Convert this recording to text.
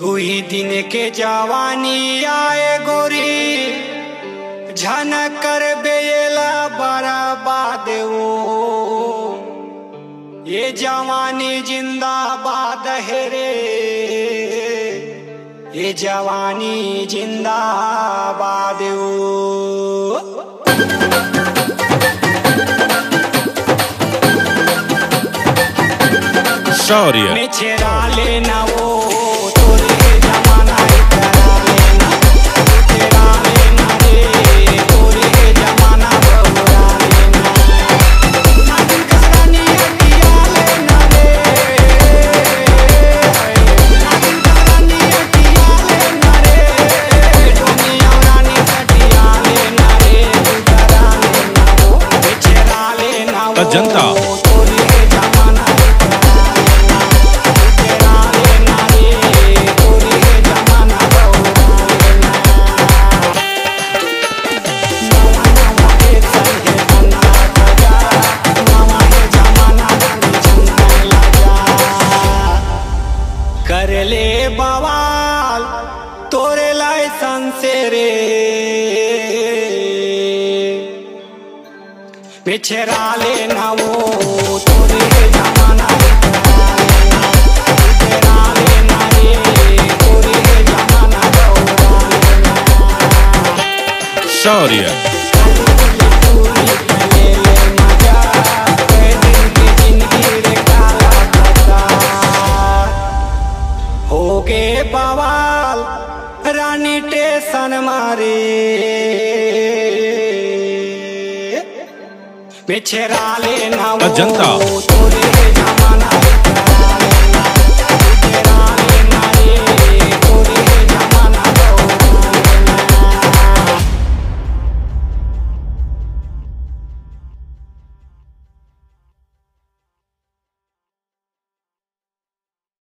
तू ही दिन के जवानी आए गोरी झनक कर बेला बराबाद वो ये जवानी जिंदाबाद है रे, ये जवानी जिंदाबाद वो। शौर्य में चेरा लेना वो तोरे जमाना करा लेना, चेरा लेना रे तोरे जमाना बहुरा लेना, नागिन करानी हटिया लेना रे, नागिन करानी हटिया लेना रे, दुनिया रानी हटिया लेना रे, करा लेना वो में चेरा लेना वो जनता तोरे जमाना कर ले बवाल तोरे लाइसेंस रे, पिछड़ा लेना वो तोरे जमाना पिछड़ा लेना रे तोरे जमाना शौर्य बवाल रानी टेशन मारे, पिछड़ा लेना वो जनता तोरे